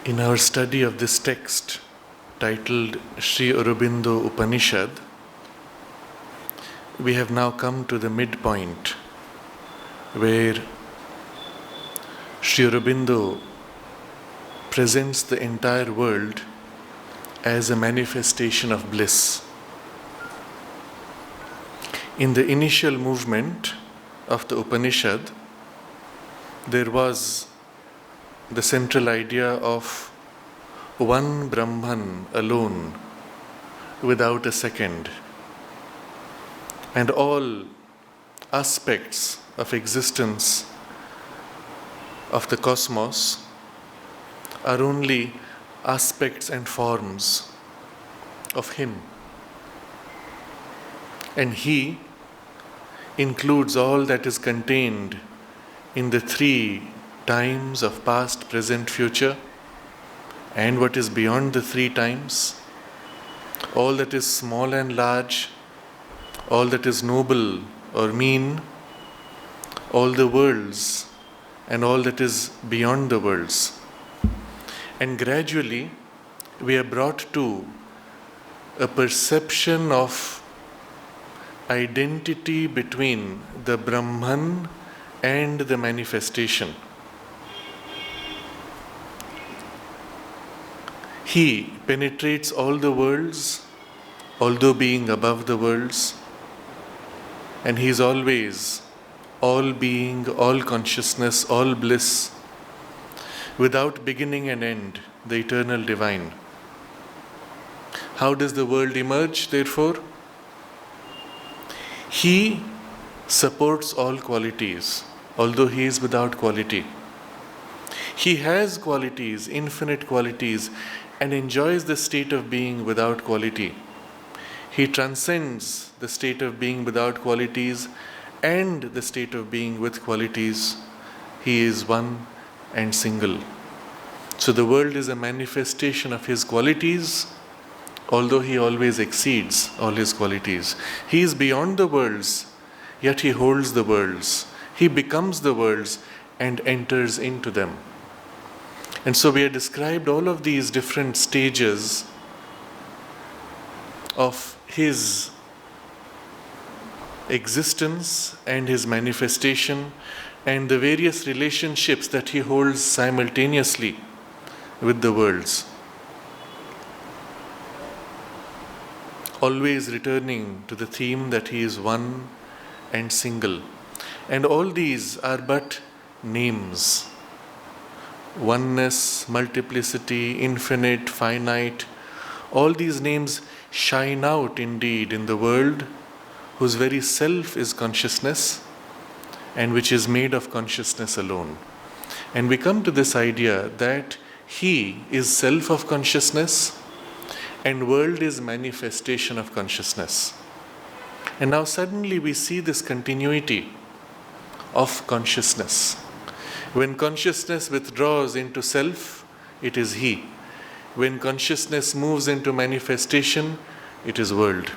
In our study of this text titled Sri Aurobindo Upanishad, we have now come to the midpoint where Sri Aurobindo presents the entire world as a manifestation of bliss. In the initial movement of the Upanishad, there was the central idea of one Brahman alone, without a second, and all aspects of existence of the cosmos are only aspects and forms of Him. And He includes all that is contained in the three times of past, present, future, and what is beyond the three times, all that is small and large, all that is noble or mean, all the worlds, and all that is beyond the worlds. And gradually we are brought to a perception of identity between the Brahman and the manifestation. He penetrates all the worlds, although being above the worlds, and He is always all being, all consciousness, all bliss, without beginning and end, the eternal divine. How does the world emerge, therefore? He supports all qualities, although He is without quality. He has qualities, infinite qualities, and enjoys the state of being without quality. He transcends the state of being without qualities and the state of being with qualities. He is one and single. So the world is a manifestation of His qualities, although He always exceeds all His qualities. He is beyond the worlds, yet He holds the worlds. He becomes the worlds and enters into them. And so we have described all of these different stages of His existence and His manifestation, and the various relationships that He holds simultaneously with the worlds. Always returning to the theme that He is one and single. And all these are but names. Oneness, multiplicity, infinite, finite, all these names shine out indeed in the world whose very self is consciousness and which is made of consciousness alone. And we come to this idea that He is self of consciousness and world is manifestation of consciousness. And now suddenly we see this continuity of consciousness. When consciousness withdraws into self, it is He. When consciousness moves into manifestation, it is world.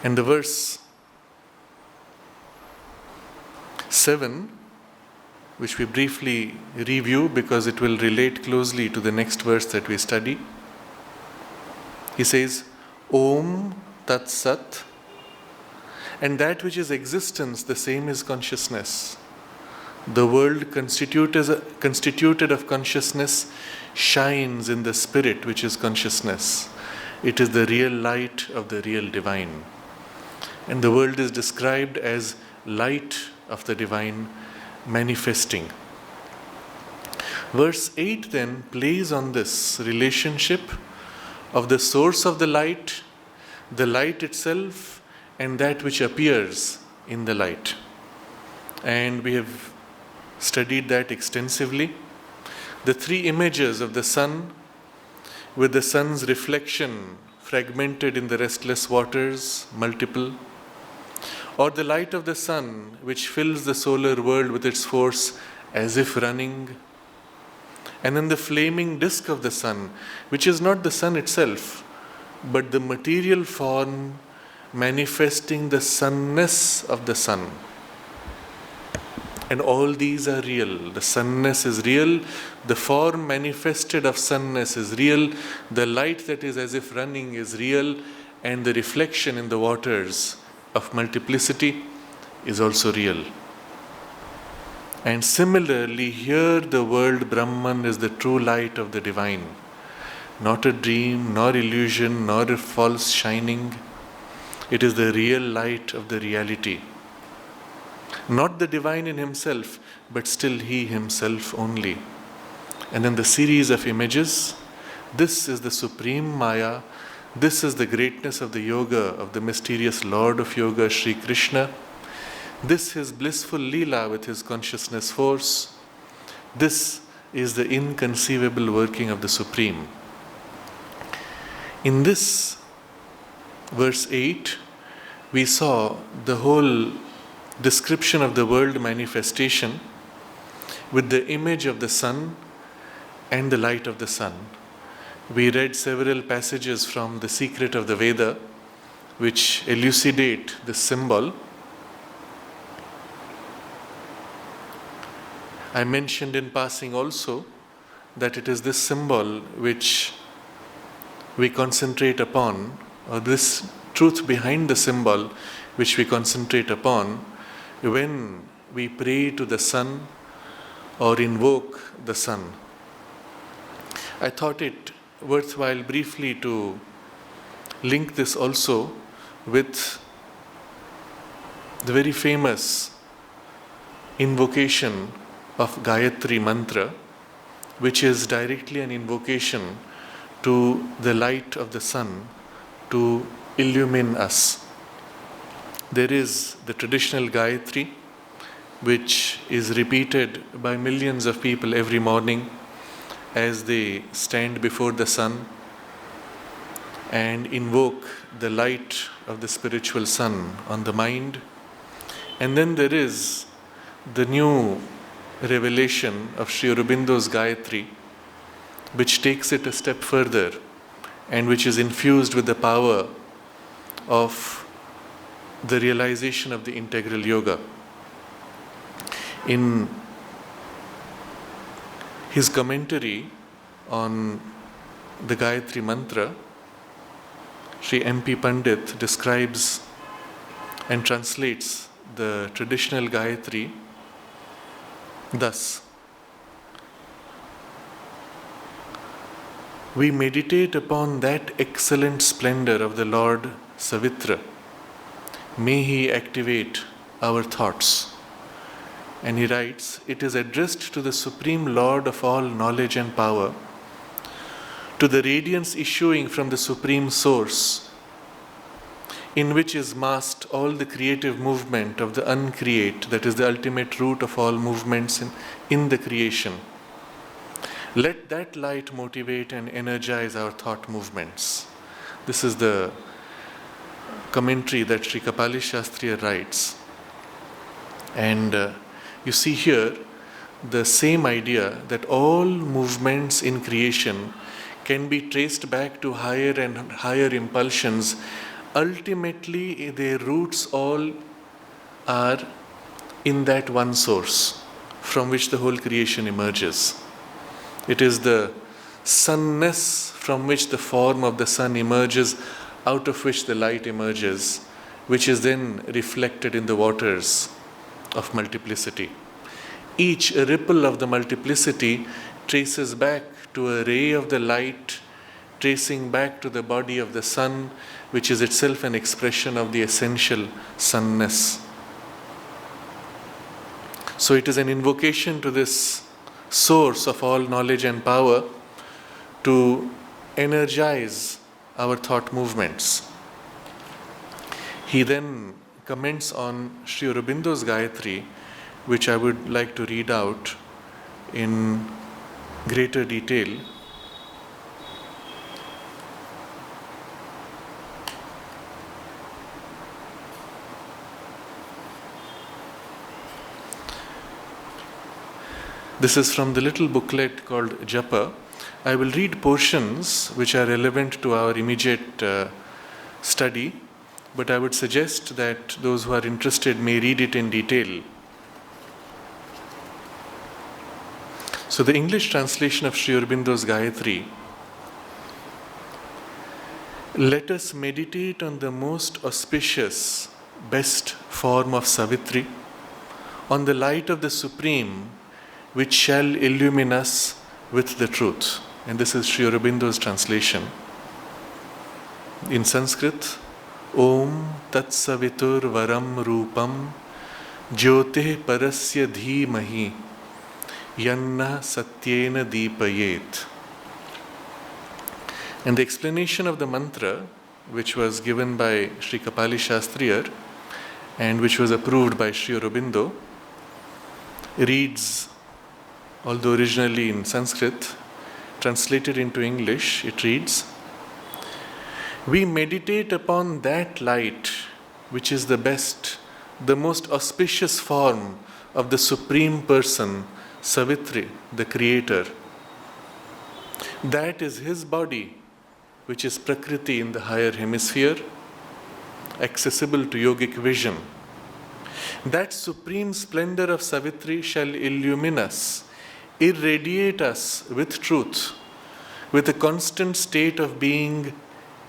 And the verse 7, which we briefly review because it will relate closely to the next verse that we study. He says, Om Tat Sat, and that which is existence, the same is consciousness. The world constituted of consciousness shines in the spirit which is consciousness. It is the real light of the real divine. And the world is described as light of the divine manifesting. Verse 8 then plays on this relationship of the source of the light itself, and that which appears in the light. And we have studied that extensively. The three images of the sun, with the sun's reflection fragmented in the restless waters, multiple, or the light of the sun which fills the solar world with its force as if running, and then the flaming disk of the sun, which is not the sun itself, but the material form manifesting the sunness of the sun. And all these are real. The sunness is real, the form manifested of sunness is real, the light that is as if running is real, and the reflection in the waters of multiplicity is also real. And similarly, here the world Brahman is the true light of the divine, not a dream, nor illusion, nor a false shining. It is the real light of the reality. Not the divine in himself, but still he himself only. And then the series of images, this is the supreme Maya, this is the greatness of the yoga of the mysterious Lord of Yoga, Sri Krishna. This is blissful Leela with his consciousness force. This is the inconceivable working of the Supreme. In this verse 8, we saw the whole description of the world manifestation with the image of the sun and the light of the sun. We read several passages from the Secret of the Veda which elucidate this symbol. I mentioned in passing also that it is this symbol which we concentrate upon, or this truth behind the symbol which we concentrate upon when we pray to the sun or invoke the sun. I thought it worthwhile briefly to link this also with the very famous invocation of Gayatri Mantra, which is directly an invocation to the light of the sun to illumine us. There is the traditional Gayatri, which is repeated by millions of people every morning as they stand before the sun and invoke the light of the spiritual sun on the mind. And then there is the new revelation of Sri Aurobindo's Gayatri, which takes it a step further and which is infused with the power of the realization of the integral yoga. In his commentary on the Gayatri Mantra, Sri M.P. Pandit describes and translates the traditional Gayatri thus: we meditate upon that excellent splendor of the Lord Savitra. May he activate our thoughts. And he writes, it is addressed to the Supreme Lord of all knowledge and power, to the radiance issuing from the Supreme Source, in which is masked all the creative movement of the uncreate, that is the ultimate root of all movements in the creation. Let that light motivate and energize our thought movements. This is the commentary that Sri Kapali Shastriya writes. And you see here the same idea that all movements in creation can be traced back to higher and higher impulsions. Ultimately, their roots all are in that one source from which the whole creation emerges. It is the sunness from which the form of the sun emerges, out of which the light emerges, which is then reflected in the waters of multiplicity. Each ripple of the multiplicity traces back to a ray of the light, tracing back to the body of the sun, which is itself an expression of the essential sunness. So it is an invocation to this source of all knowledge and power to energize our thought movements. He then comments on Sri Aurobindo's Gayatri, which I would like to read out in greater detail. This is from the little booklet called Japa. I will read portions which are relevant to our immediate study, but I would suggest that those who are interested may read it in detail. So the English translation of Sri Aurobindo's Gayatri: let us meditate on the most auspicious, best form of Savitri, on the light of the Supreme, which shall illumine us with the truth. And this is Sri Aurobindo's translation. In Sanskrit, Om Tat Savitur Varam Rupam Jyoteh Parasya Dhimahi Yanna Satyena Deepayet. And the explanation of the mantra, which was given by Sri Kapali Shastriyar and which was approved by Sri Aurobindo, reads, although originally in Sanskrit, translated into English, it reads, we meditate upon that light which is the best, the most auspicious form of the Supreme Person, Savitri, the Creator. That is His body, which is Prakriti in the higher hemisphere, accessible to yogic vision. That supreme splendor of Savitri shall illumine us, irradiate us with truth, with a constant state of being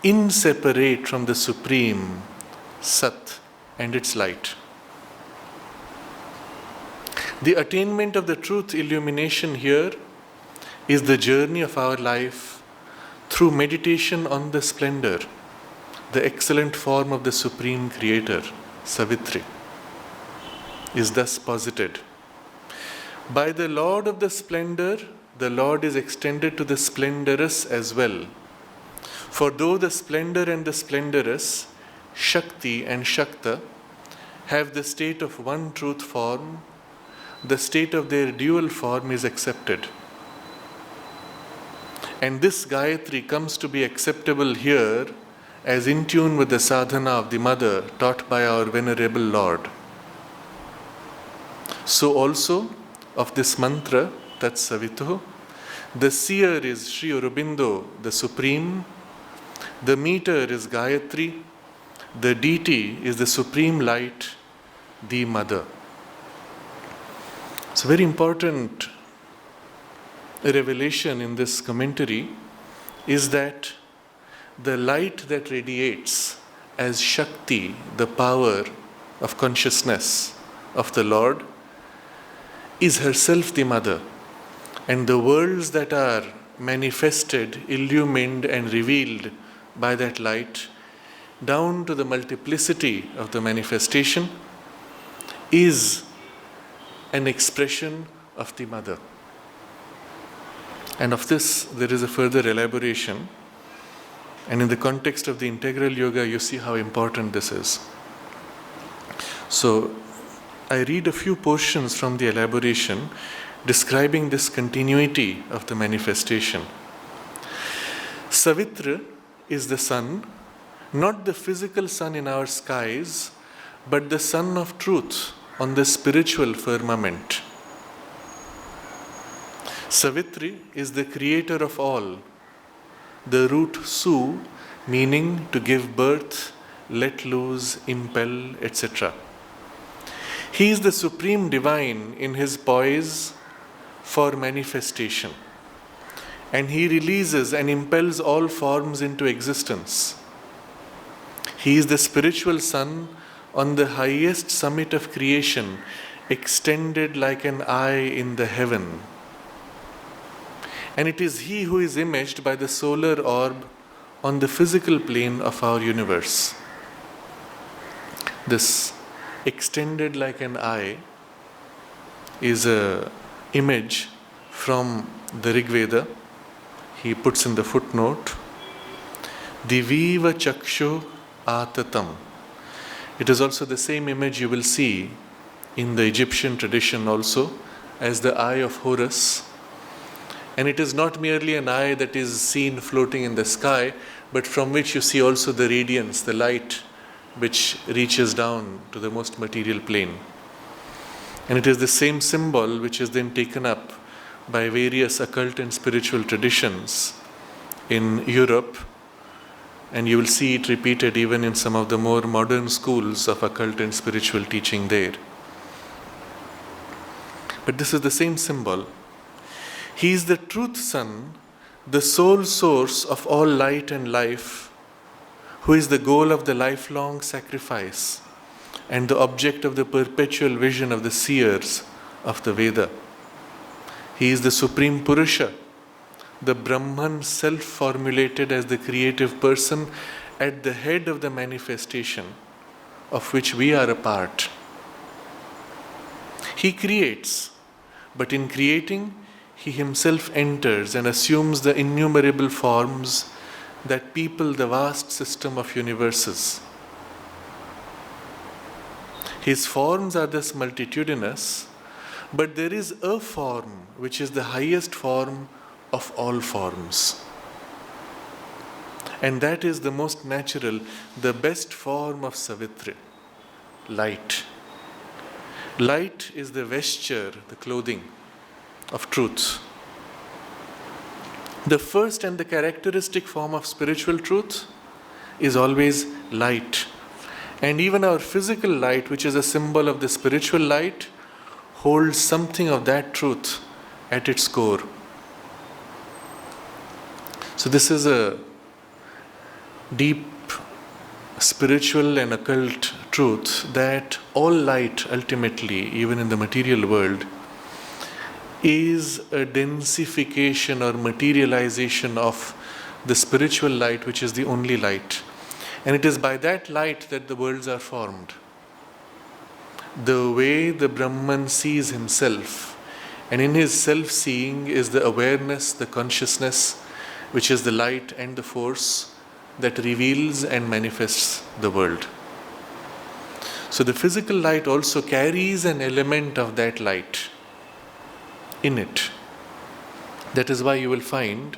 inseparate from the Supreme, Sat, and its light. The attainment of the truth illumination here is the journey of our life through meditation on the splendor, the excellent form of the Supreme Creator, Savitri, is thus posited. By the Lord of the splendor, the Lord is extended to the splendorous as well. For though the splendor and the splendorous, Shakti and Shakta, have the state of one truth form, the state of their dual form is accepted. And this Gayatri comes to be acceptable here as in tune with the sadhana of the Mother taught by our Venerable Lord. So also of this mantra, Tat Savituh, the seer is Sri Aurobindo, the Supreme, the meter is Gayatri, the deity is the Supreme Light, the Mother. It's a very important revelation in this commentary is that the light that radiates as Shakti, the power of consciousness of the Lord, is herself the Mother. And the worlds that are manifested, illumined and revealed by that light, down to the multiplicity of the manifestation, is an expression of the Mother. And of this, there is a further elaboration. And in the context of the integral yoga, you see how important this is. So, I read a few portions from the elaboration describing this continuity of the manifestation. Savitra is the sun, not the physical sun in our skies, but the sun of truth on the spiritual firmament. Savitri is the creator of all. The root su, meaning to give birth, let loose, impel, etc. He is the supreme divine in his poise for manifestation. And he releases and impels all forms into existence. He is the spiritual sun on the highest summit of creation, extended like an eye in the heaven. And it is he who is imaged by the solar orb on the physical plane of our universe. This extended like an eye is an image from the Rig Veda. He puts in the footnote, Diviva Chakshu Atatam. It is also the same image you will see in the Egyptian tradition also as the eye of Horus. And it is not merely an eye that is seen floating in the sky, but from which you see also the radiance, the light, which reaches down to the most material plane. And it is the same symbol which is then taken up by various occult and spiritual traditions in Europe, and you will see it repeated even in some of the more modern schools of occult and spiritual teaching there. But this is the same symbol. He is the truth sun, the sole source of all light and life, who is the goal of the lifelong sacrifice and the object of the perpetual vision of the seers of the Veda. He is the Supreme Purusha, the Brahman self-formulated as the creative person at the head of the manifestation of which we are a part. He creates, but in creating, he himself enters and assumes the innumerable forms that people the vast system of universes. His forms are thus multitudinous, but there is a form which is the highest form of all forms. And that is the most natural, the best form of Savitri, light. Light is the vesture, the clothing of truth. The first and the characteristic form of spiritual truth is always light. And even our physical light, which is a symbol of the spiritual light, holds something of that truth at its core. So this is a deep spiritual and occult truth that all light ultimately, even in the material world, is a densification or materialization of the spiritual light, which is the only light. And it is by that light that the worlds are formed. The way the Brahman sees himself, and in his self-seeing is the awareness, the consciousness, which is the light and the force that reveals and manifests the world. So the physical light also carries an element of that light in it. That is why you will find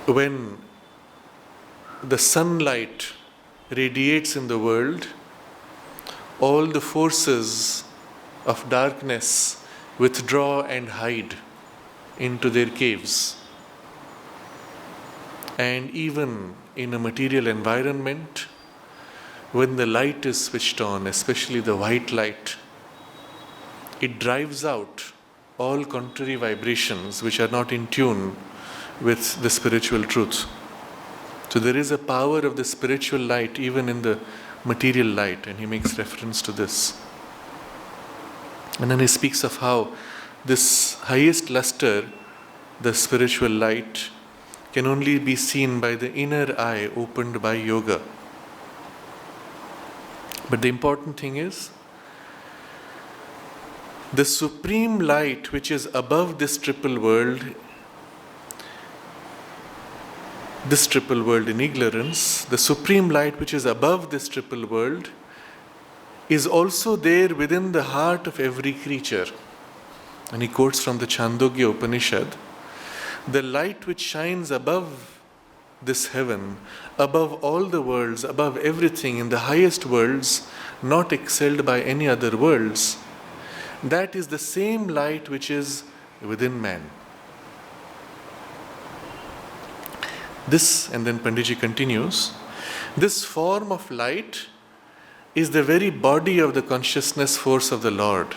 when the sunlight radiates in the world, all the forces of darkness withdraw and hide into their caves. And even in a material environment, when the light is switched on, especially the white light, it drives out all contrary vibrations which are not in tune with the spiritual truth. So there is a power of the spiritual light even in the material light, and he makes reference to this. And then he speaks of how this highest luster, the spiritual light, can only be seen by the inner eye opened by yoga. But the important thing is, the supreme light which is above this triple world in ignorance, the supreme light which is above this triple world is also there within the heart of every creature. And he quotes from the Chandogya Upanishad, the light which shines above this heaven, above all the worlds, above everything, in the highest worlds, not excelled by any other worlds, that is the same light which is within man. This, and then Panditji continues, this form of light is the very body of the consciousness force of the Lord,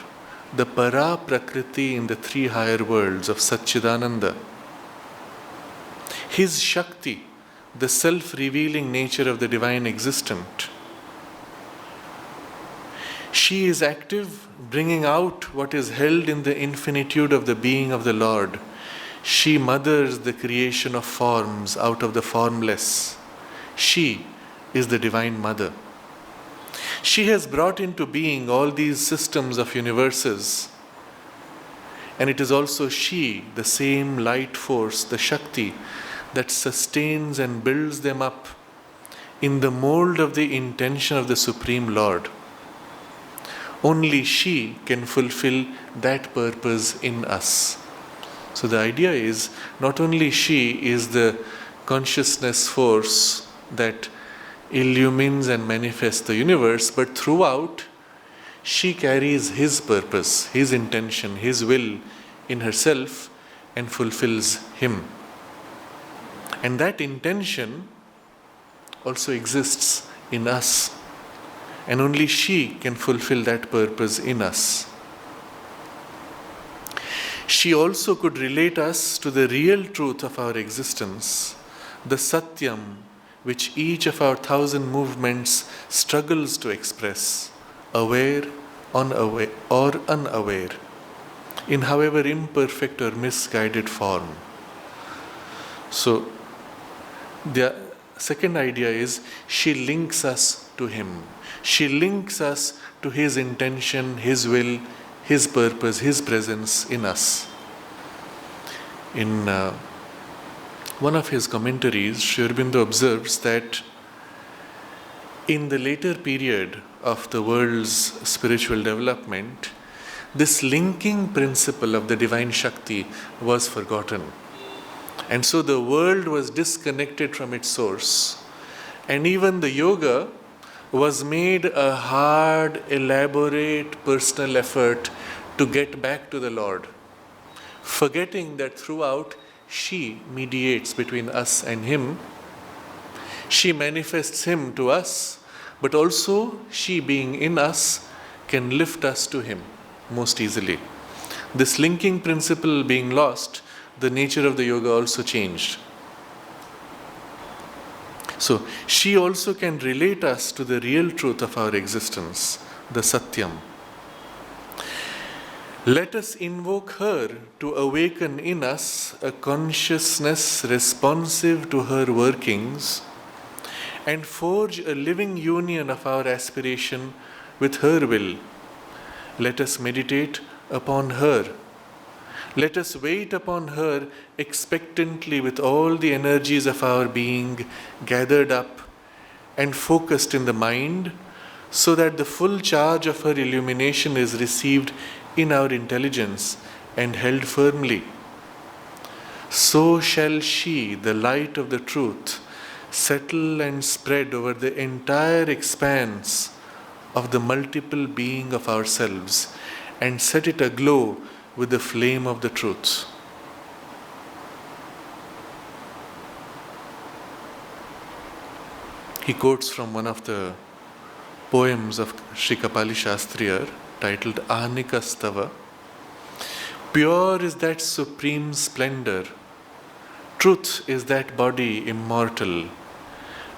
the Para Prakriti in the three higher worlds of Satchidananda. His Shakti, the self-revealing nature of the divine existent. She is active, bringing out what is held in the infinitude of the being of the Lord. She mothers the creation of forms out of the formless. She is the Divine Mother. She has brought into being all these systems of universes. And it is also she, the same light force, the Shakti, that sustains and builds them up in the mold of the intention of the Supreme Lord. Only she can fulfill that purpose in us. So the idea is, not only she is the consciousness force that illumines and manifests the universe, but throughout she carries his purpose, his intention, his will in herself and fulfills him. And that intention also exists in us. And only she can fulfill that purpose in us. She also could relate us to the real truth of our existence, the Satyam, which each of our 1,000 movements struggles to express, aware, unaware, or unaware, in however imperfect or misguided form. So, the second idea is she links us to Him. She links us to His intention, His will, His purpose, His presence in us. In one of his commentaries, Sri Aurobindo observes that in the later period of the world's spiritual development, this linking principle of the divine Shakti was forgotten. And so the world was disconnected from its source. And even the yoga was made a hard, elaborate personal effort to get back to the Lord, forgetting that throughout she mediates between us and Him. She manifests Him to us, but also she, being in us, can lift us to Him most easily. This linking principle being lost, the nature of the yoga also changed. So, she also can relate us to the real truth of our existence, the Satyam. Let us invoke her to awaken in us a consciousness responsive to her workings and forge a living union of our aspiration with her will. Let us meditate upon her. Let us wait upon her expectantly with all the energies of our being gathered up and focused in the mind, so that the full charge of her illumination is received in our intelligence and held firmly. So shall she, the light of the truth, settle and spread over the entire expanse of the multiple being of ourselves and set it aglow with the flame of the truth. He quotes from one of the poems of Sri Kapali Shastriyar titled Ahanikastava. Pure is that supreme splendor. Truth is that body immortal.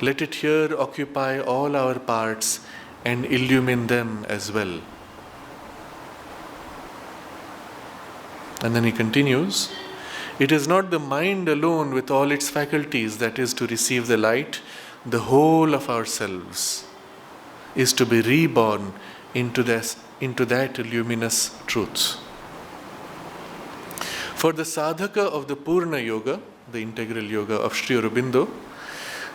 Let it here occupy all our parts and illumine them as well. And then he continues, it is not the mind alone with all its faculties that is to receive the light. The whole of ourselves is to be reborn into that luminous truth. For the sadhaka of the Purna Yoga, the integral yoga of Sri Aurobindo,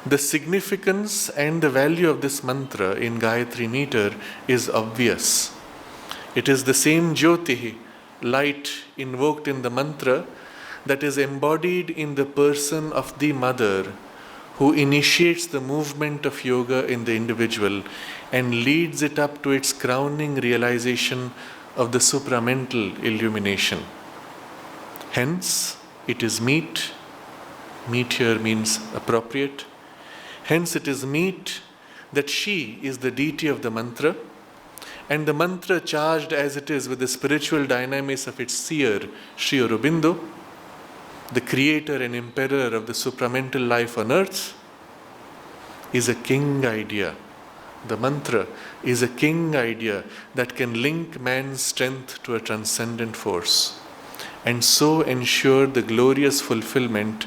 the significance and the value of this mantra in Gayatri meter is obvious. It is the same Jyoti, light invoked in the mantra, that is embodied in the person of the mother, who initiates the movement of yoga in the individual and leads it up to its crowning realization of the supramental illumination. Hence, it is meet here means appropriate. Hence, it is meet that she is the deity of the mantra, and the mantra, charged as it is with the spiritual dynamics of its seer, Sri Aurobindo, the creator and emperor of the supramental life on earth, is a king idea. The mantra is a king idea that can link man's strength to a transcendent force and so ensure the glorious fulfillment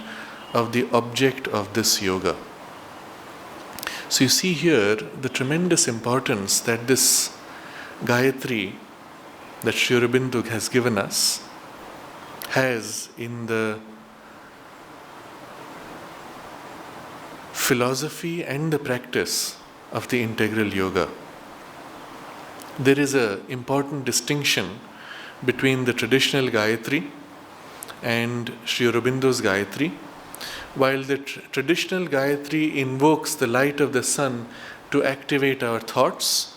of the object of this yoga. So you see here the tremendous importance that this Gayatri that Sri Aurobindo has given us has in the philosophy and the practice of the integral yoga. There is an important distinction between the traditional Gayatri and Sri Aurobindo's Gayatri. While the traditional Gayatri invokes the light of the sun to activate our thoughts,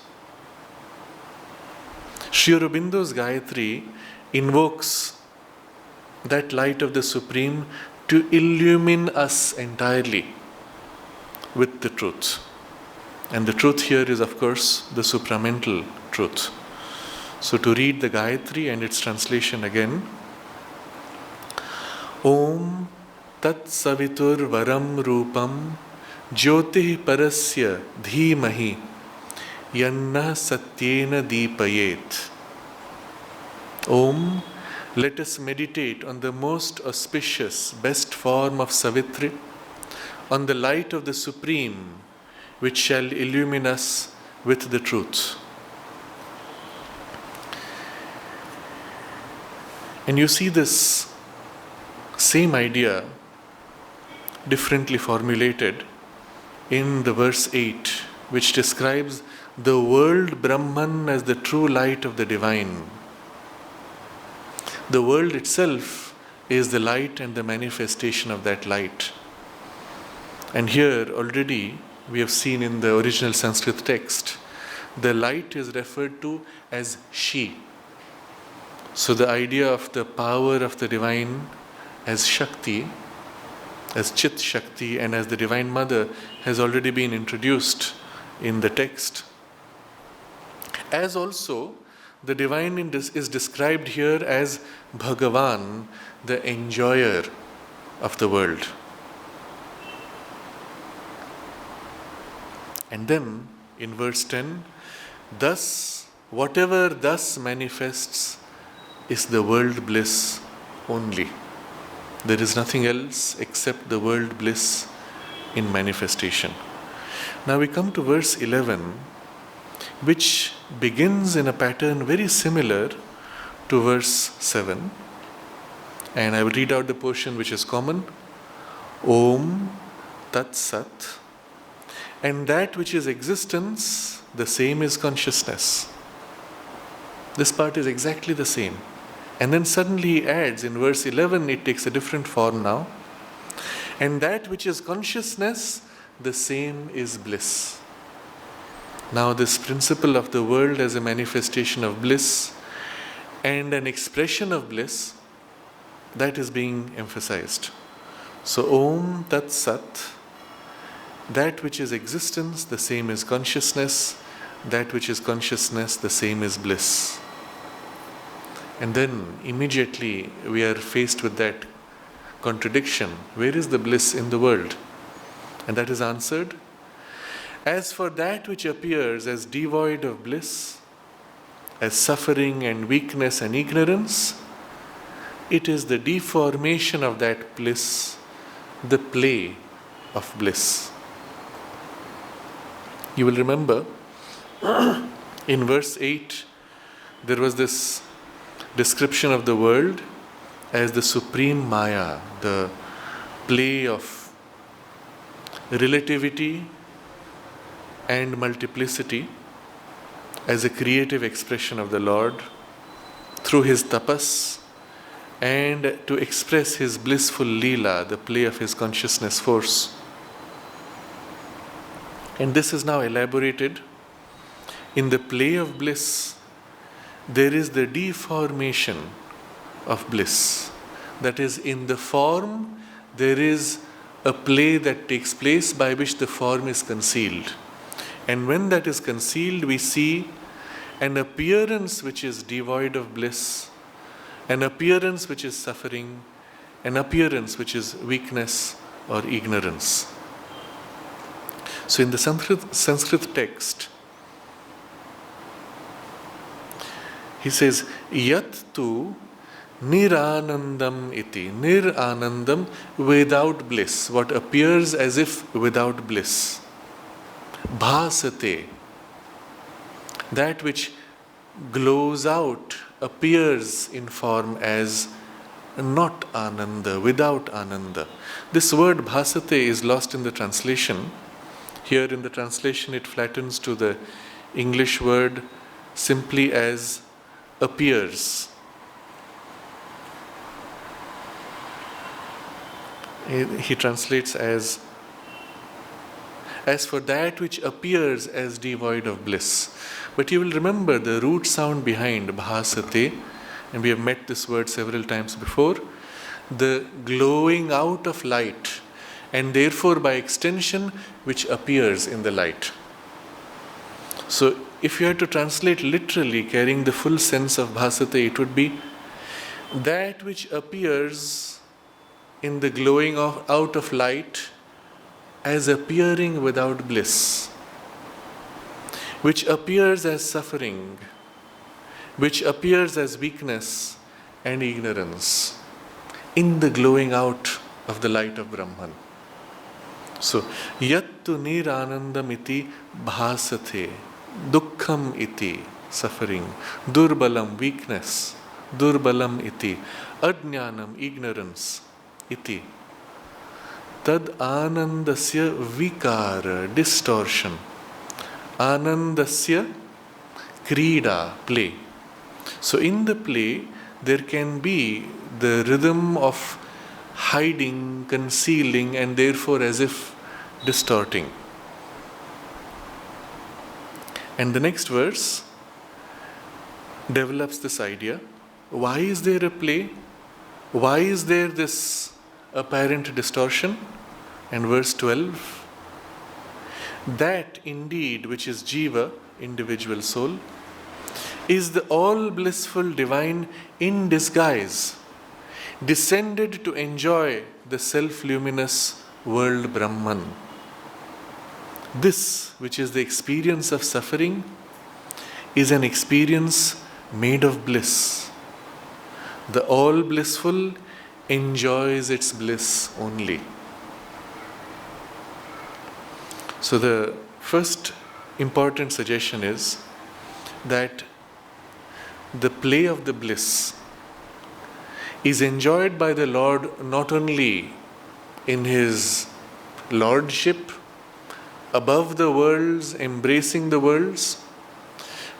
Sri Aurobindo's Gayatri invokes that light of the Supreme to illumine us entirely with the truth. And the truth here is, of course, the supramental truth. So to read the Gayatri and its translation again, Om Tat Savitur Varam Rupam Jyotih Parasya Dhimahi Yanna Satyena Deepayet. Om, let us meditate on the most auspicious, best form of Savitri, on the light of the Supreme, which shall illumine us with the truth. And you see this same idea differently formulated in the verse 8, which describes the world Brahman as the true light of the divine. The world itself is the light and the manifestation of that light. And here already we have seen in the original Sanskrit text, the light is referred to as she. So the idea of the power of the divine as Shakti, as Chit Shakti, and as the Divine Mother has already been introduced in the text. As also, the divine is described here as Bhagavan, the enjoyer of the world. And then in verse 10, thus, whatever thus manifests is the world bliss only. There is nothing else except the world bliss in manifestation. Now we come to verse 11, which begins in a pattern very similar to verse 7. And I will read out the portion which is common. Om Tat Sat. And that which is existence, the same is consciousness. This part is exactly the same. And then suddenly he adds in verse 11, it takes a different form now. And that which is consciousness, the same is bliss. Now this principle of the world as a manifestation of bliss and an expression of bliss, that is being emphasized. So Om Tat Sat, that which is existence, the same is consciousness. That which is consciousness, the same is bliss. And then immediately we are faced with that contradiction. Where is the bliss in the world? And that is answered. As for that which appears as devoid of bliss, as suffering and weakness and ignorance, it is the deformation of that bliss, the play of bliss. You will remember in verse 8, there was this description of the world as the supreme Maya, the play of relativity and multiplicity as a creative expression of the Lord through his tapas and to express his blissful Leela, the play of his consciousness force. And this is now elaborated. In the play of bliss, there is the deformation of bliss. That is, in the form, there is a play that takes place by which the form is concealed. And when that is concealed, we see an appearance which is devoid of bliss, an appearance which is suffering, an appearance which is weakness or ignorance. So in the Sanskrit text, he says, Yat tu niranandam iti. Niranandam, without bliss. What appears as if without bliss. Bhasate, that which glows out, appears in form as not ananda, without ananda. This word bhasate is lost in the translation. Here in the translation it flattens to the English word simply as appears. He translates as for that which appears as devoid of bliss. But you will remember the root sound behind bhasate, and we have met this word several times before, the glowing out of light, and therefore by extension which appears in the light. So if you had to translate literally, carrying the full sense of bhasate, it would be that which appears in the glowing out of light as appearing without bliss, which appears as suffering, which appears as weakness and ignorance, in the glowing out of the light of Brahman. So, yattu niranandam iti bhasate, dukkham iti, suffering, durbalam, weakness, durbalam iti, ajnanam, ignorance, iti, tad anandasya vikara, distortion, anandasya krida, play. So in the play, there can be the rhythm of hiding, concealing, and therefore as if distorting. And the next verse develops this idea. Why is there a play? Why is there this apparent distortion? And verse 12, that indeed which is Jiva, individual soul, is the all blissful divine in disguise, descended to enjoy the self-luminous world Brahman. This, which is the experience of suffering, is an experience made of bliss. The all blissful enjoys its bliss only. So the first important suggestion is that the play of the bliss is enjoyed by the Lord not only in His lordship, above the worlds, embracing the worlds,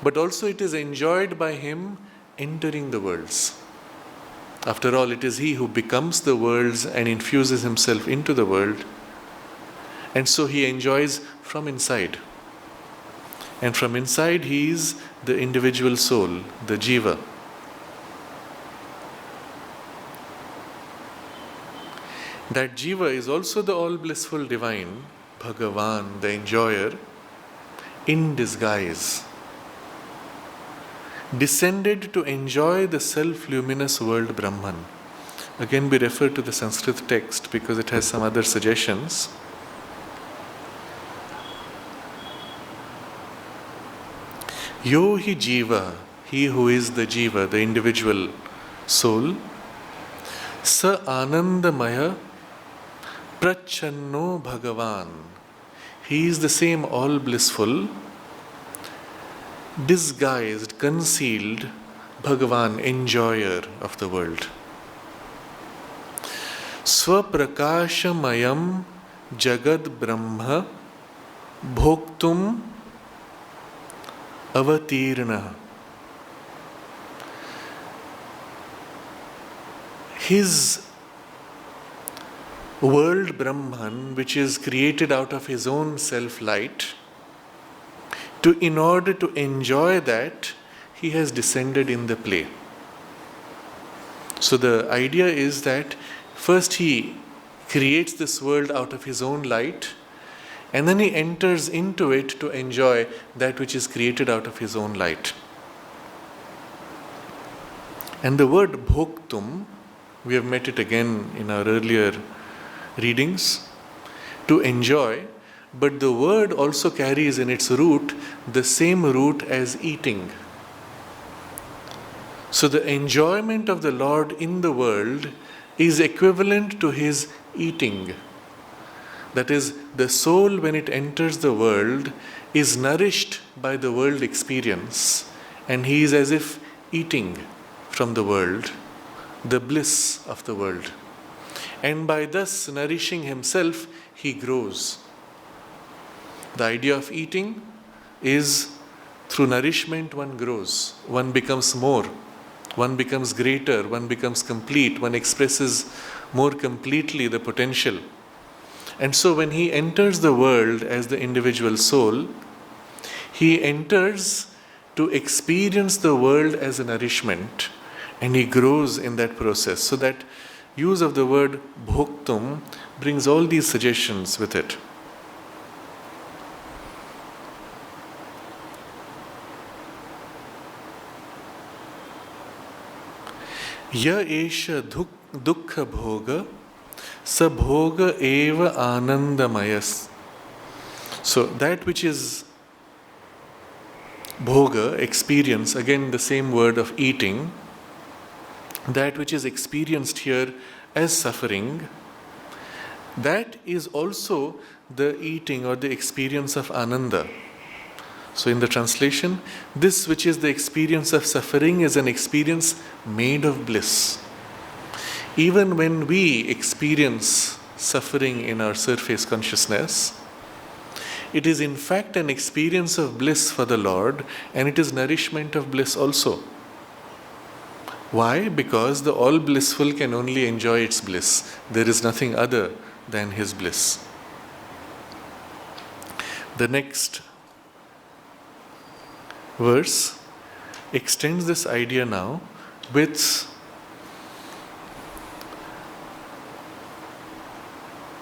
but also it is enjoyed by Him entering the worlds. After all, it is He who becomes the worlds and infuses Himself into the world, and so He enjoys from inside. And from inside He is the individual soul, the Jiva. That Jiva is also the all blissful divine, Bhagavan, the enjoyer, in disguise, descended to enjoy the self-luminous world Brahman. Again, we refer to the Sanskrit text because it has some other suggestions. Yo hi Jiva, he who is the Jiva, the individual soul, sa anandamaya prachanno Bhagavan. He is the same all blissful, disguised, concealed Bhagavan, enjoyer of the world. Swaprakashamayam Jagad Brahma Bhoktum Avatirna. His world Brahman, which is created out of His own self-light, in order to enjoy that, He has descended in the play. So the idea is that first He creates this world out of His own light, and then He enters into it to enjoy that which is created out of His own light. And the word bhoktum, we have met it again in our earlier readings, to enjoy, but the word also carries in its root the same root as eating. So the enjoyment of the Lord in the world is equivalent to His eating. That is, the soul when it enters the world is nourished by the world experience, and he is as if eating from the world, the bliss of the world. And by thus nourishing himself, he grows. The idea of eating is through nourishment one grows, one becomes more, one becomes greater, one becomes complete, one expresses more completely the potential. And so when he enters the world as the individual soul, he enters to experience the world as a nourishment, and he grows in that process. So that use of the word bhoktum brings all these suggestions with it. Ya esha dukkha bhoga Sabhoga eva anandamayas. So that which is bhoga, experience, again the same word of eating, that which is experienced here as suffering, that is also the eating or the experience of ananda. So in the translation, this which is the experience of suffering is an experience made of bliss. Even when we experience suffering in our surface consciousness, it is in fact an experience of bliss for the Lord, and it is nourishment of bliss also. Why? Because the all blissful can only enjoy its bliss. There is nothing other than his bliss. The next verse extends this idea now with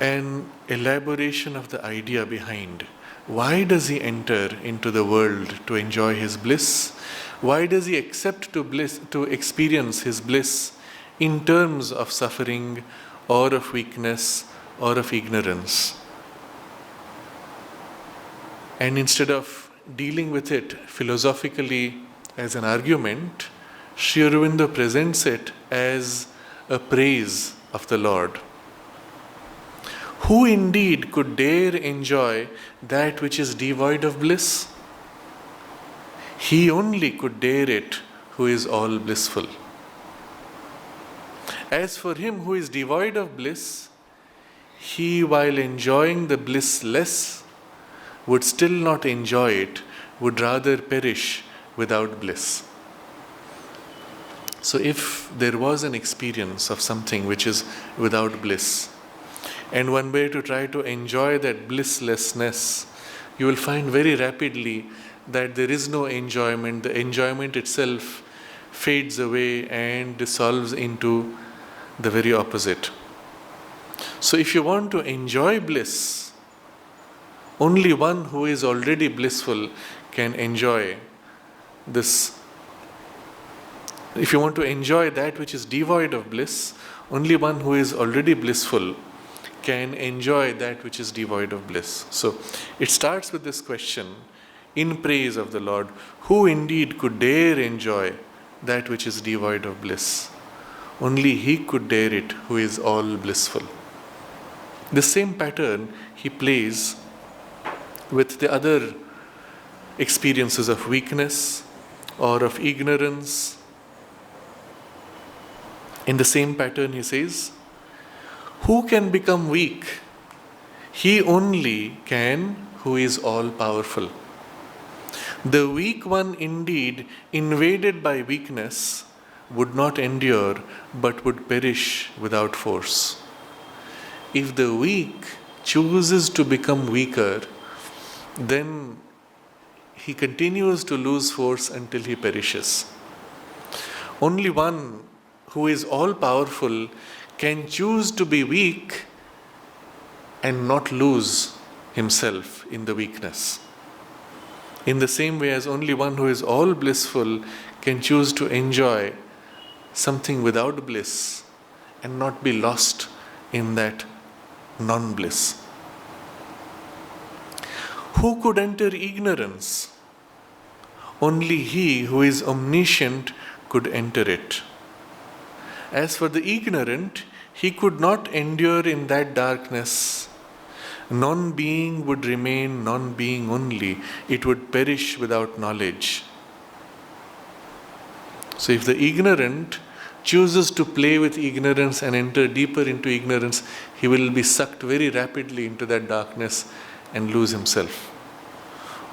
an elaboration of the idea behind. Why does he enter into the world to enjoy his bliss? Why does he accept to experience his bliss in terms of suffering or of weakness or of ignorance? And instead of dealing with it philosophically as an argument, Sri Aurobindo presents it as a praise of the Lord. Who indeed could dare enjoy that which is devoid of bliss? He only could dare it who is all blissful. As for him who is devoid of bliss, he, while enjoying the bliss less, would still not enjoy it, would rather perish without bliss. So if there was an experience of something which is without bliss, and one way to try to enjoy that blisslessness, you will find very rapidly that there is no enjoyment. The enjoyment itself fades away and dissolves into the very opposite. So if you want to enjoy bliss, only one who is already blissful can enjoy this. If you want to enjoy that which is devoid of bliss, only one who is already blissful can enjoy that which is devoid of bliss. So it starts with this question in praise of the Lord: who indeed could dare enjoy that which is devoid of bliss? Only he could dare it who is all blissful. The same pattern he plays with the other experiences of weakness or of ignorance. In the same pattern he says, who can become weak? He only can who is all powerful. The weak one indeed, invaded by weakness, would not endure but would perish without force. If the weak chooses to become weaker, then he continues to lose force until he perishes. Only one who is all powerful can choose to be weak and not lose himself in the weakness. In the same way as only one who is all blissful can choose to enjoy something without bliss and not be lost in that non-bliss. Who could enter ignorance? Only he who is omniscient could enter it. As for the ignorant, he could not endure in that darkness. Non-being would remain non-being only. It would perish without knowledge. So if the ignorant chooses to play with ignorance and enter deeper into ignorance, he will be sucked very rapidly into that darkness and lose himself.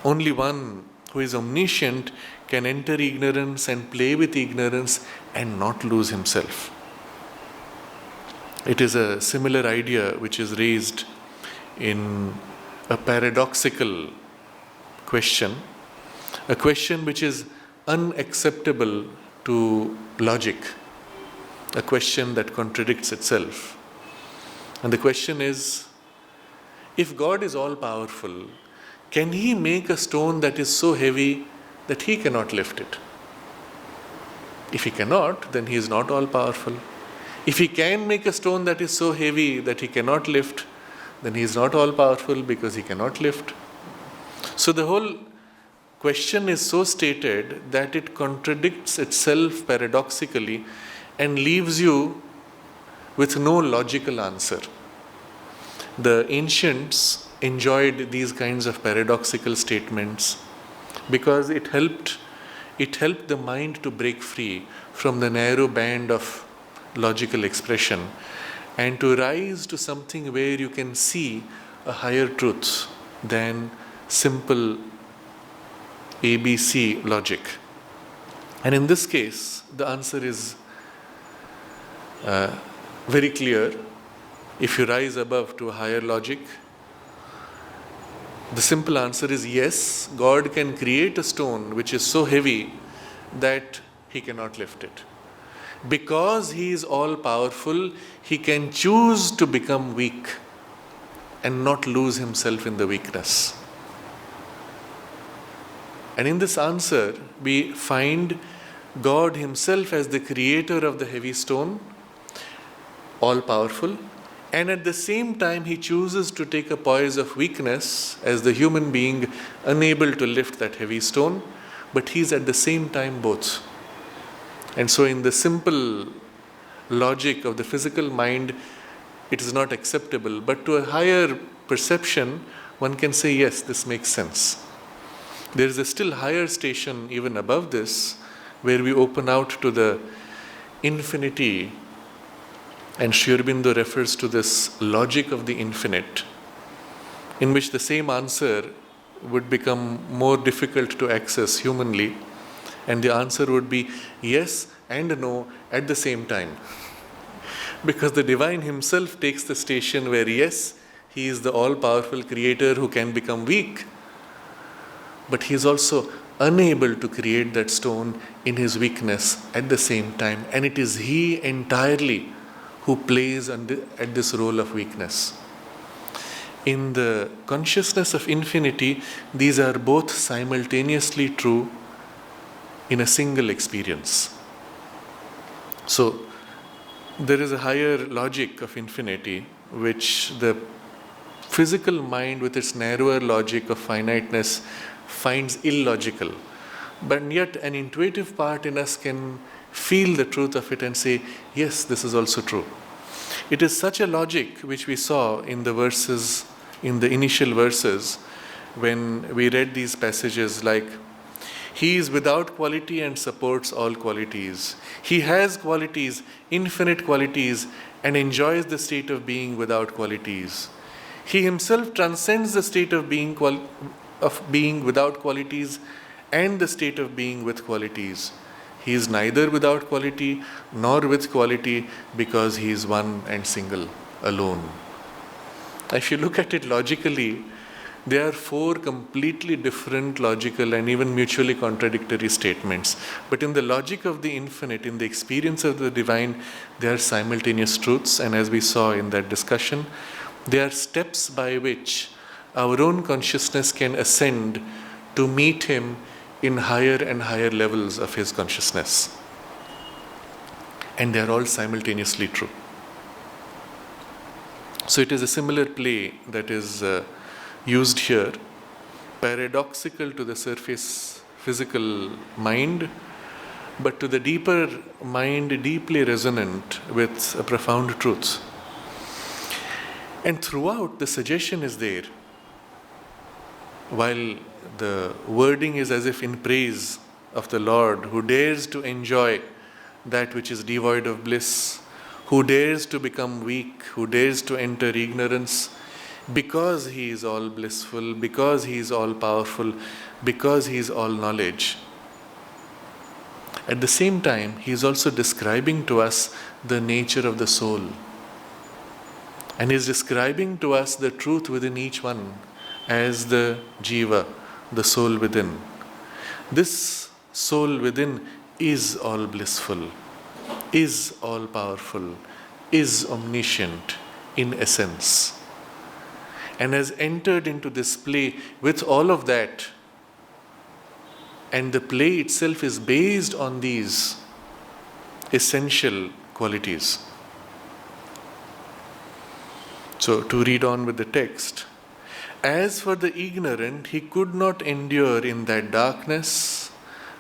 Only one who is omniscient can enter ignorance and play with ignorance and not lose himself. It is a similar idea which is raised in a paradoxical question, a question which is unacceptable to logic, a question that contradicts itself. And the question is, if God is all powerful, can he make a stone that is so heavy that he cannot lift it? If he cannot, then he is not all powerful. If he can make a stone that is so heavy that he cannot lift, then he is not all powerful because he cannot lift. So the whole question is so stated that it contradicts itself paradoxically and leaves you with no logical answer. The ancients enjoyed these kinds of paradoxical statements because it helped the mind to break free from the narrow band of logical expression and to rise to something where you can see a higher truth than simple ABC logic. And in this case, the answer is very clear. If you rise above to a higher logic, the simple answer is yes, God can create a stone which is so heavy that he cannot lift it. Because he is all powerful, he can choose to become weak and not lose himself in the weakness. And in this answer, we find God himself as the creator of the heavy stone, all powerful, and at the same time he chooses to take a poise of weakness as the human being unable to lift that heavy stone, but he is at the same time both. And so in the simple logic of the physical mind, it is not acceptable, but to a higher perception, one can say, yes, this makes sense. There is a still higher station even above this, where we open out to the infinity, and Sri Aurobindo refers to this logic of the infinite, in which the same answer would become more difficult to access humanly, and the answer would be yes and no at the same time. Because the divine himself takes the station where yes, he is the all-powerful creator who can become weak, but he is also unable to create that stone in his weakness at the same time, and it is he entirely who plays at this role of weakness. In the consciousness of infinity, these are both simultaneously true in a single experience. So, there is a higher logic of infinity, which the physical mind with its narrower logic of finiteness finds illogical. But yet an intuitive part in us can feel the truth of it and say, yes, this is also true. It is such a logic which we saw in the verses, in the initial verses, when we read these passages like, he is without quality and supports all qualities. He has qualities, infinite qualities, and enjoys the state of being without qualities. He himself transcends the state of being without qualities and the state of being with qualities. He is neither without quality nor with quality because he is one and single, alone. If you look at it logically, there are four completely different logical and even mutually contradictory statements. But in the logic of the infinite, in the experience of the divine, they are simultaneous truths. And as we saw in that discussion, they are steps by which our own consciousness can ascend to meet him in higher and higher levels of his consciousness. And they are all simultaneously true. So it is a similar play that is used here, paradoxical to the surface physical mind, but to the deeper mind, deeply resonant with a profound truth. And throughout, the suggestion is there. While the wording is as if in praise of the Lord, who dares to enjoy that which is devoid of bliss, who dares to become weak, who dares to enter ignorance, because he is all blissful, because he is all powerful, because he is all knowledge. At the same time, he is also describing to us the nature of the soul. And he is describing to us the truth within each one as the jiva, the soul within. This soul within is all blissful, is all powerful, is omniscient in essence, and has entered into this play with all of that. And the play itself is based on these essential qualities. So, to read on with the text. As for the ignorant, he could not endure in that darkness.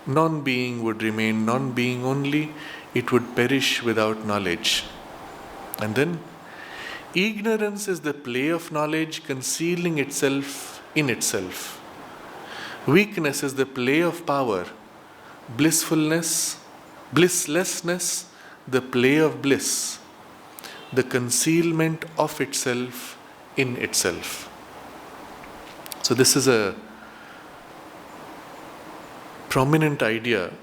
Non-being would remain non-being only. It would perish without knowledge. And then, ignorance is the play of knowledge concealing itself in itself. Weakness is the play of power. Blissfulness, blisslessness, the play of bliss. The concealment of itself in itself. So this is a prominent idea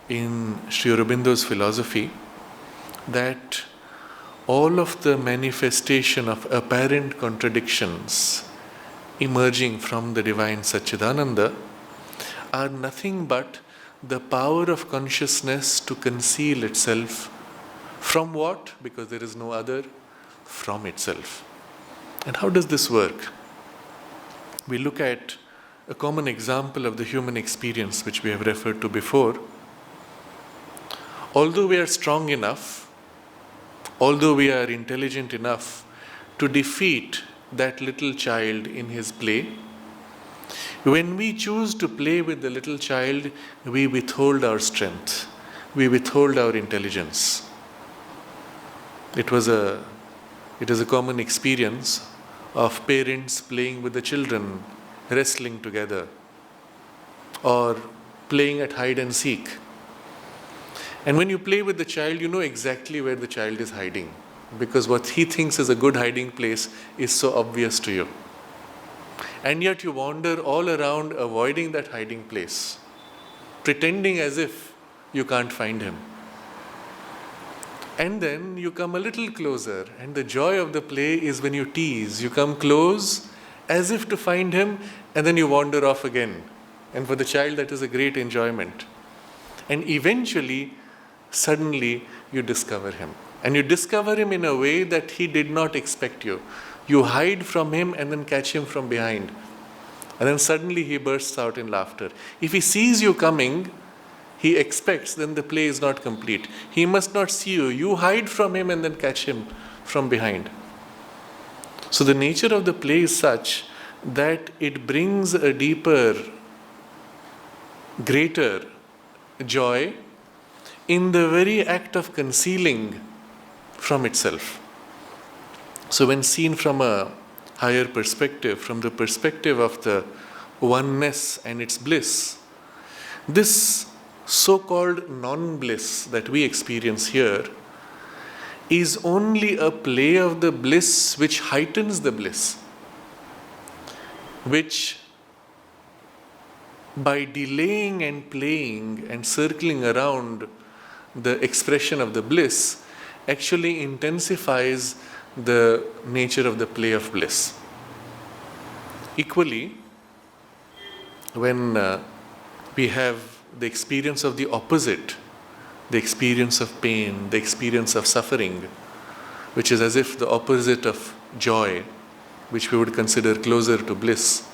in Sri Aurobindo's philosophy, that all of the manifestation of apparent contradictions emerging from the divine Satchidananda are nothing but the power of consciousness to conceal itself from what? Because there is no other, from itself. And how does this work? We look at a common example of the human experience which we have referred to before. Although we are strong enough, although we are intelligent enough to defeat that little child in his play, when we choose to play with the little child, we withhold our strength, we withhold our intelligence. It is a common experience of parents playing with the children, wrestling together, or playing at hide and seek. And when you play with the child, you know exactly where the child is hiding, because what he thinks is a good hiding place is so obvious to you. And yet you wander all around avoiding that hiding place, pretending as if you can't find him. And then you come a little closer, and the joy of the play is when you tease. You come close as if to find him, and then you wander off again. And for the child, that is a great enjoyment. And eventually, suddenly, you discover him. And you discover him in a way that he did not expect you. You hide from him and then catch him from behind. And then suddenly he bursts out in laughter. If he sees you coming, he expects, then the play is not complete. He must not see you. You hide from him and then catch him from behind. So the nature of the play is such that it brings a deeper, greater joy in the very act of concealing from itself. So when seen from a higher perspective, from the perspective of the oneness and its bliss, this so-called non-bliss that we experience here is only a play of the bliss which heightens the bliss, which by delaying and playing and circling around the expression of the bliss actually intensifies the nature of the play of bliss. Equally, when we have the experience of the opposite, the experience of pain, the experience of suffering, which is as if the opposite of joy, which we would consider closer to bliss.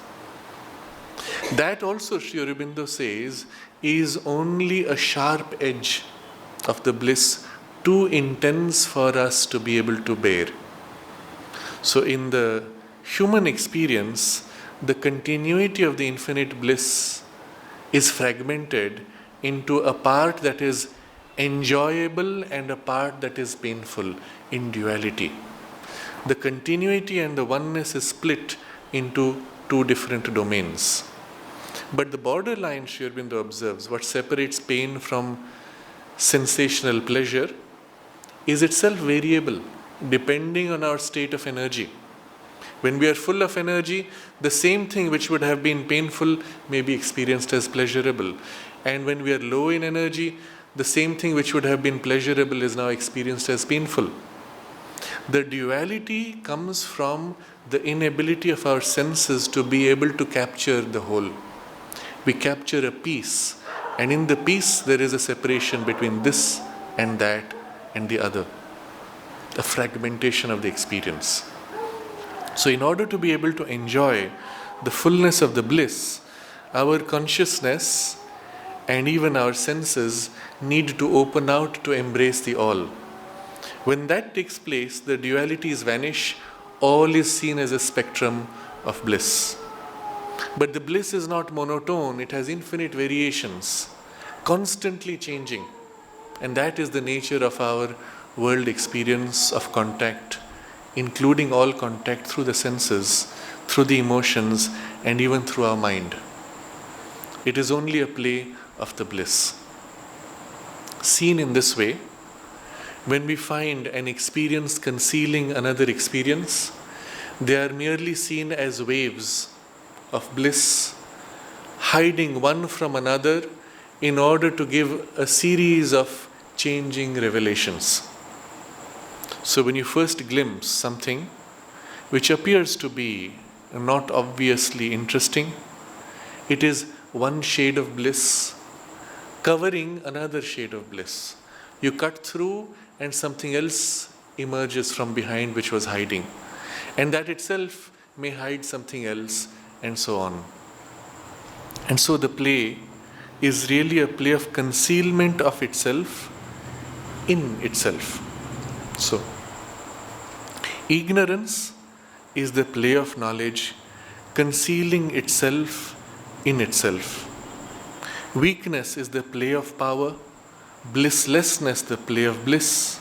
That also, Sri Aurobindo says, is only a sharp edge of the bliss, too intense for us to be able to bear. So in the human experience, the continuity of the infinite bliss is fragmented into a part that is enjoyable and a part that is painful in duality. The continuity and the oneness is split into two different domains. But the borderline, Sri Aurobindo observes, what separates pain from sensational pleasure is itself variable depending on our state of energy. When we are full of energy, the same thing which would have been painful may be experienced as pleasurable. And when we are low in energy, the same thing which would have been pleasurable is now experienced as painful. The duality comes from the inability of our senses to be able to capture the whole. We capture a piece, and in the piece there is a separation between this and that and the other. A fragmentation of the experience. So in order to be able to enjoy the fullness of the bliss, our consciousness and even our senses need to open out to embrace the all. When that takes place, the dualities vanish, all is seen as a spectrum of bliss. But the bliss is not monotone, it has infinite variations, constantly changing. And that is the nature of our world experience of contact, including all contact through the senses, through the emotions, and even through our mind. It is only a play of the bliss. Seen in this way, when we find an experience concealing another experience, they are merely seen as waves of bliss, hiding one from another in order to give a series of changing revelations. So when you first glimpse something which appears to be not obviously interesting, it is one shade of bliss covering another shade of bliss. You cut through and something else emerges from behind which was hiding. And that itself may hide something else, and so on. And so the play is really a play of concealment of itself in itself. So, ignorance is the play of knowledge concealing itself in itself. Weakness is the play of power, blisslessness the play of bliss,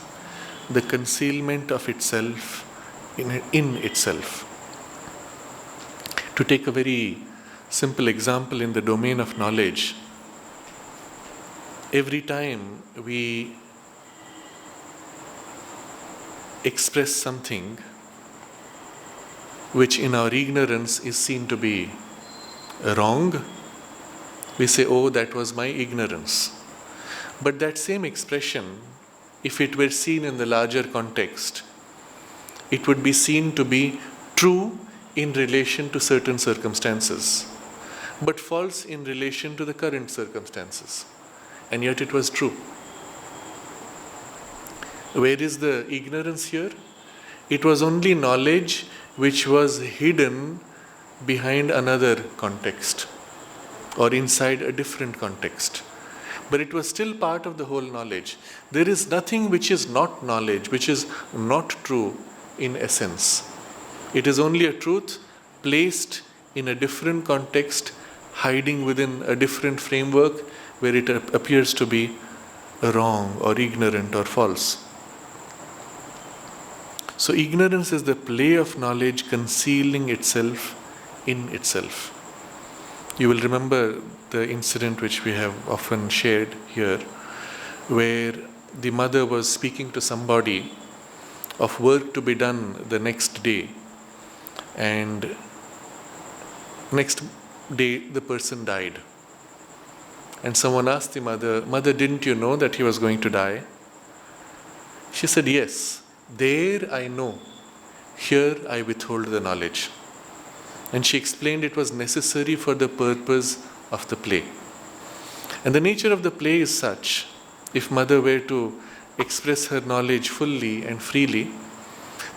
the concealment of itself in itself. To take a very simple example in the domain of knowledge, every time we express something which in our ignorance is seen to be wrong, we say, oh, that was my ignorance. But that same expression, if it were seen in the larger context, it would be seen to be true in relation to certain circumstances, but false in relation to the current circumstances. And yet it was true. Where is the ignorance here? It was only knowledge which was hidden behind another context or inside a different context. But it was still part of the whole knowledge. There is nothing which is not knowledge, which is not true in essence. It is only a truth placed in a different context, hiding within a different framework where it appears to be wrong or ignorant or false. So ignorance is the play of knowledge concealing itself in itself. You will remember the incident which we have often shared here, where the mother was speaking to somebody of work to be done the next day, and next day the person died. And someone asked the mother, didn't you know that he was going to die? She said, yes, there I know, here I withhold the knowledge. And she explained it was necessary for the purpose of the play. And the nature of the play is such, if mother were to express her knowledge fully and freely,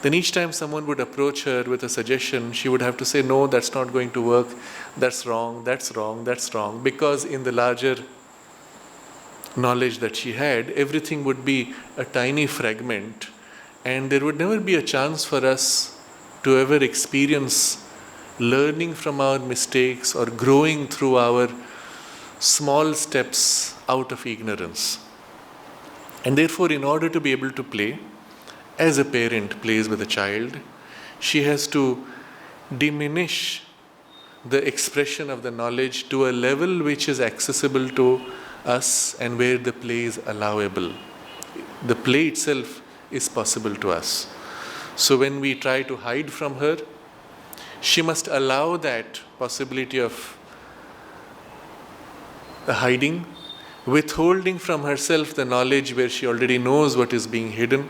then each time someone would approach her with a suggestion, she would have to say, no, that's not going to work, that's wrong, that's wrong, that's wrong. Because in the larger knowledge that she had, everything would be a tiny fragment, and there would never be a chance for us to ever experience learning from our mistakes or growing through our small steps out of ignorance. And therefore, in order to be able to play, as a parent plays with a child, she has to diminish the expression of the knowledge to a level which is accessible to us and where the play is allowable. The play itself is possible to us. So when we try to hide from her, she must allow that possibility of hiding, withholding from herself the knowledge where she already knows what is being hidden,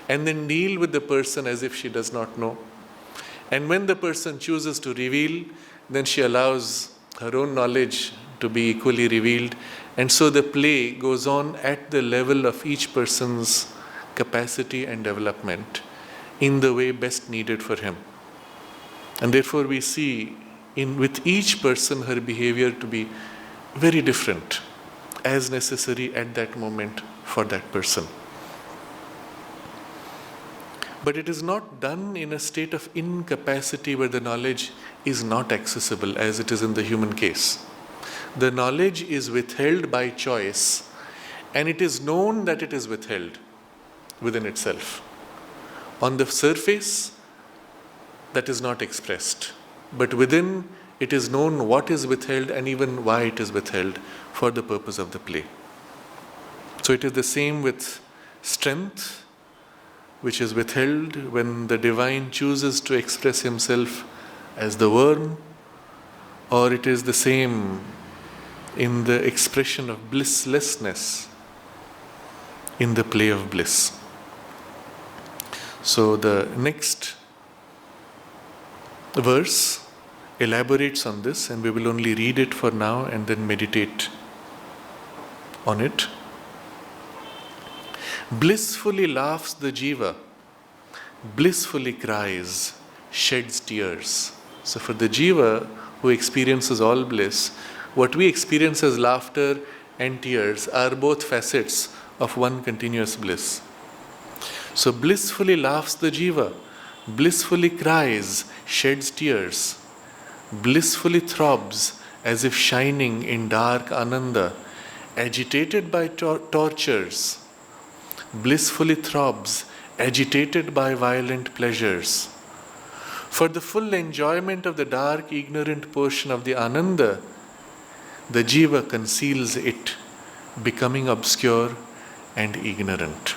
and then deal with the person as if she does not know. And when the person chooses to reveal, then she allows her own knowledge to be equally revealed. And so the play goes on at the level of each person's capacity and development in the way best needed for him. And therefore we see with each person her behavior to be very different, as necessary at that moment for that person. But it is not done in a state of incapacity where the knowledge is not accessible, as it is in the human case. The knowledge is withheld by choice, and it is known that it is withheld within itself. On the surface, that is not expressed, but within it is known what is withheld and even why it is withheld for the purpose of the play. So it is the same with strength, which is withheld when the divine chooses to express himself as the worm, or it is the same in the expression of blisslessness in the play of bliss. So the next verse elaborates on this, and we will only read it for now and then meditate on it. Blissfully laughs the jiva, blissfully cries, sheds tears. So for the jiva who experiences all bliss, what we experience as laughter and tears are both facets of one continuous bliss. So blissfully laughs the jiva, blissfully cries, sheds tears, blissfully throbs as if shining in dark ananda, agitated by tortures, blissfully throbs, agitated by violent pleasures. For the full enjoyment of the dark, ignorant portion of the ananda, the jiva conceals it, becoming obscure and ignorant.